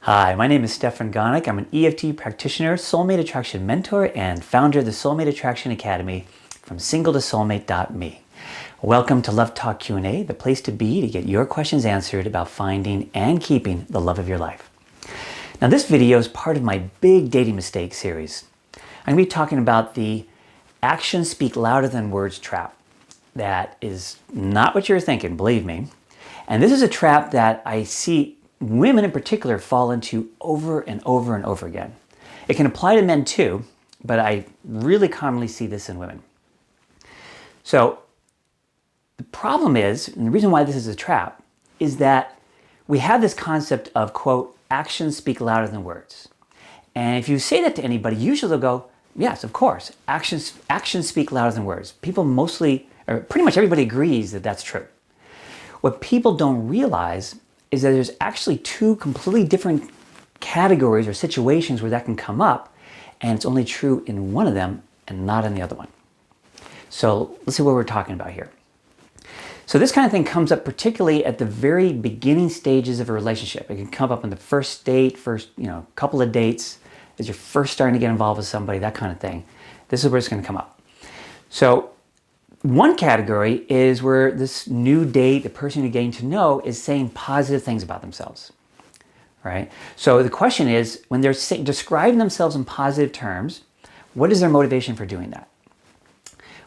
Hi, my name is Stefan Gonik. I'm an EFT practitioner, soulmate attraction mentor, and founder of the Soulmate Attraction Academy from singletosoulmate.me. Welcome to Love Talk Q&A, the place to be to get your questions answered about finding and keeping the love of your life. Now, this video is part of my Big Dating Mistakes series. I'm going to be talking about the actions speak louder than words trap. That is not what you're thinking, believe me. And this is a trap that I see women in particular fall into over and over and over again. It can apply to men too, but I really commonly see this in women. So the problem is, and the reason why this is a trap, is that we have this concept of, quote, actions speak louder than words. And if you say that to anybody, usually they'll go, yes, of course, actions speak louder than words. People mostly, or pretty much everybody agrees that that's true. What people don't realize is that there's actually two completely different categories or situations where that can come up, and it's only true in one of them and not in the other one. So let's see what we're talking about here. So this kind of thing comes up particularly at the very beginning stages of a relationship. It can come up in the first date, couple of dates, as you're first starting to get involved with somebody, that kind of thing. This is where it's going to come up. So one category is where this new date, the person you're getting to know, is saying positive things about themselves, right? So the question is, when they're describing themselves in positive terms, what is their motivation for doing that?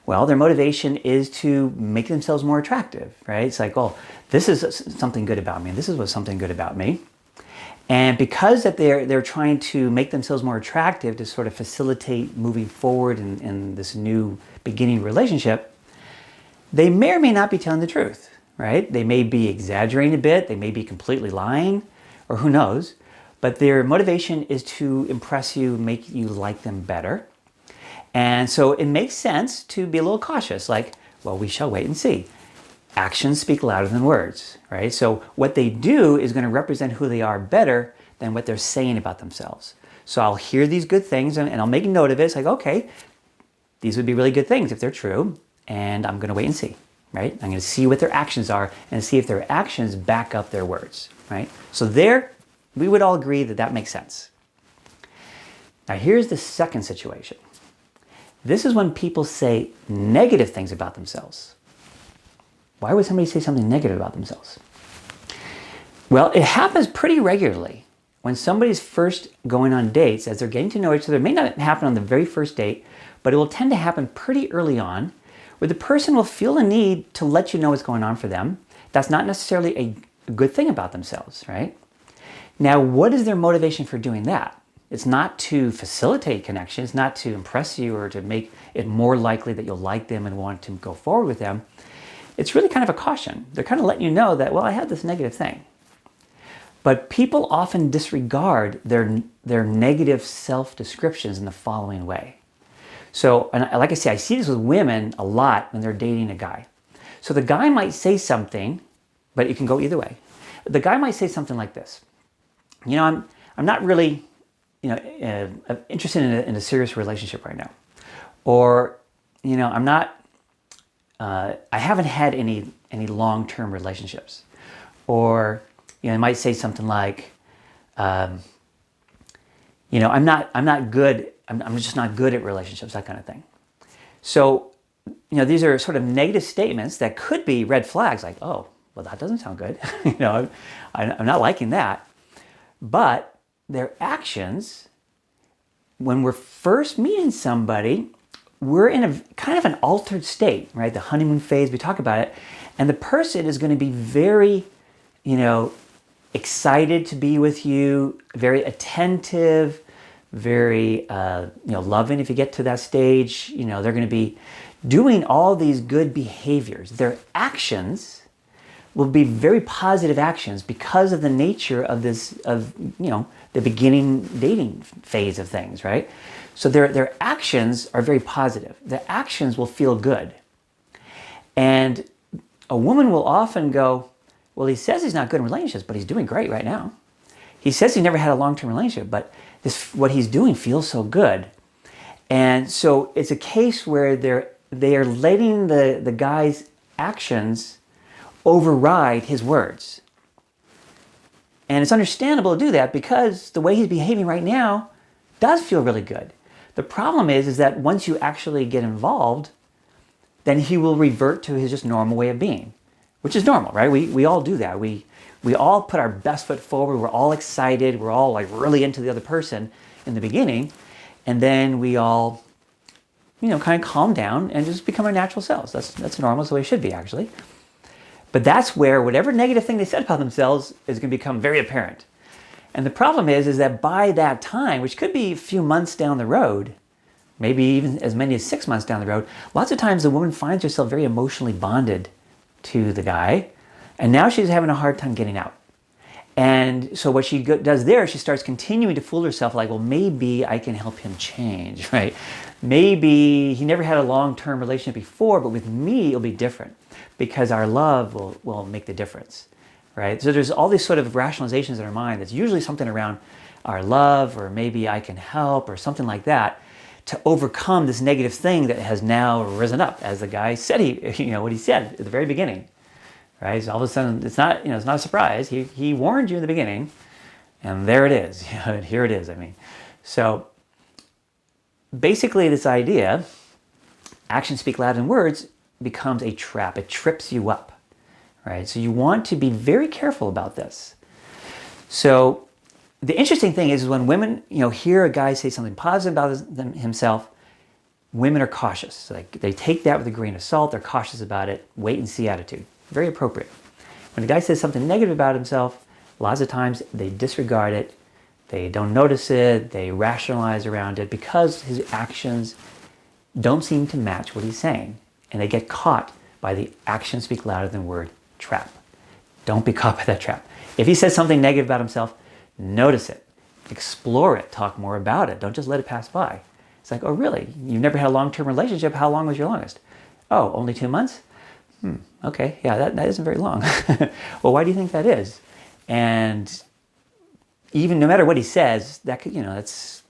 Well, their motivation is to make themselves more attractive, right? It's like, oh, this is something good about me. This is what's something good about me. And because that they're trying to make themselves more attractive to sort of facilitate moving forward in this new beginning relationship, they may or may not be telling the truth, right? They may be exaggerating a bit, they may be completely lying, or who knows, but their motivation is to impress you, make you like them better. And so it makes sense to be a little cautious, like, well, we shall wait and see. Actions speak louder than words, right? So what they do is going to represent who they are better than what they're saying about themselves. So I'll hear these good things and I'll make a note of it. It's like, okay, these would be really good things if they're true. And I'm going to wait and see, right? I'm going to see what their actions are and see if their actions back up their words, right? So there, we would all agree that that makes sense. Now here's the second situation. This is when people say negative things about themselves. Why would somebody say something negative about themselves? Well, it happens pretty regularly. When somebody's first going on dates, as they're getting to know each other, it may not happen on the very first date, but it will tend to happen pretty early on, where the person will feel a need to let you know what's going on for them. That's not necessarily a good thing about themselves, right? Now, what is their motivation for doing that? It's not to facilitate connection. It's not to impress you or to make it more likely that you'll like them and want to go forward with them. It's really kind of a caution. They're kind of letting you know that, well, I had this negative thing. But people often disregard their negative self-descriptions in the following way. So, and like I say, I see this with women a lot when they're dating a guy. So the guy might say something, but it can go either way. The guy might say something like this. I'm not really, interested in a serious relationship right now. Or, I'm not, I haven't had any long-term relationships. Or, it might say something like, I'm not good. I'm just not good at relationships, that kind of thing. So, these are sort of negative statements that could be red flags, like, oh, well, that doesn't sound good. I'm not liking that. But their actions, when we're first meeting somebody, we're in a kind of an altered state, right? The honeymoon phase, we talk about it. And the person is going to be very, excited to be with you, very attentive, very loving if you get to that stage. They're going to be doing all these good behaviors. Their actions will be very positive actions because of the nature of the beginning dating phase of things, right? So their actions are very positive. Their actions will feel good. And a woman will often go, well, he says he's not good in relationships, but he's doing great right now. He says he never had a long-term relationship, but what he's doing feels so good. And so it's a case where they are letting the guy's actions override his words. And it's understandable to do that because the way he's behaving right now does feel really good. The problem is that once you actually get involved, then he will revert to his just normal way of being, which is normal, right? We all do that. We all put our best foot forward. We're all excited. We're all like really into the other person in the beginning. And then we all, kind of calm down and just become our natural selves. That's normal. That's the way it should be, actually. But that's where whatever negative thing they said about themselves is going to become very apparent. And the problem is that by that time, which could be a few months down the road, maybe even as many as 6 months down the road, lots of times the woman finds herself very emotionally bonded to the guy, and now she's having a hard time getting out. And so what she does there, she starts continuing to fool herself like, well, maybe I can help him change, right? Maybe he never had a long-term relationship before, but with me, it'll be different because our love will make the difference, right? So there's all these sort of rationalizations in our mind that's usually something around our love, or maybe I can help, or something like that, to overcome this negative thing that has now risen up, as the guy said what he said at the very beginning, right? So all of a sudden, it's not a surprise. He warned you in the beginning, and there it is. Here it is. So basically, this idea, actions speak louder than words, becomes a trap. It trips you up, right? So you want to be very careful about this. So the interesting thing is when women, hear a guy say something positive about himself, women are cautious. Like they take that with a grain of salt. They're cautious about it. Wait and see attitude. Very appropriate. When a guy says something negative about himself, lots of times they disregard it. They don't notice it. They rationalize around it because his actions don't seem to match what he's saying. And they get caught by the actions speak louder than word trap. Don't be caught by that trap. If he says something negative about himself, notice it. Explore it. Talk more about it. Don't just let it pass by. It's like, oh, really? You've never had a long-term relationship? How long was your longest? Oh, only 2 months? Okay. Yeah, that isn't very long. Well, why do you think that is? And even no matter what he says, that could, that's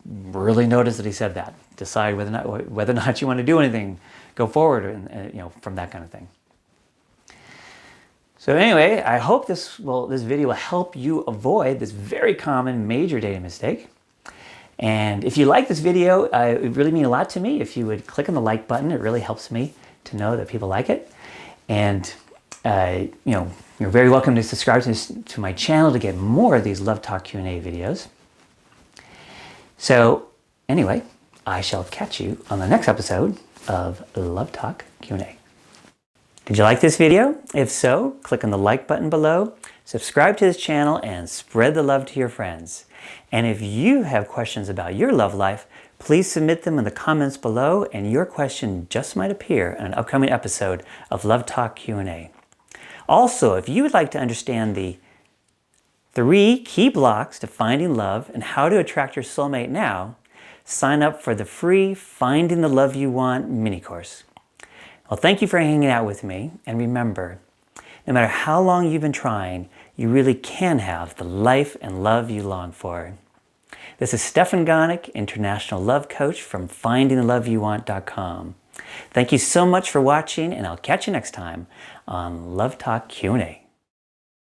really notice that he said that. Decide whether or not you want to do anything. Go forward, and from that kind of thing. So anyway, I hope this video will help you avoid this very common major dating mistake. And if you like this video, it would really mean a lot to me if you would click on the like button. It really helps me to know that people like it. And you're very welcome to subscribe to my channel to get more of these Love Talk Q&A videos. So anyway, I shall catch you on the next episode of Love Talk Q&A. Did you like this video? If so, click on the like button below, subscribe to this channel, and spread the love to your friends. And if you have questions about your love life, please submit them in the comments below, and your question just might appear in an upcoming episode of Love Talk Q&A. Also, if you would like to understand the 3 key blocks to finding love and how to attract your soulmate now, sign up for the free Finding the Love You Want mini course. Well, thank you for hanging out with me, and remember, no matter how long you've been trying, you really can have the life and love you long for. This is Stefan Gonick, International Love Coach from FindingTheLoveYouWant.com. Thank you so much for watching, and I'll catch you next time on Love Talk Q&A.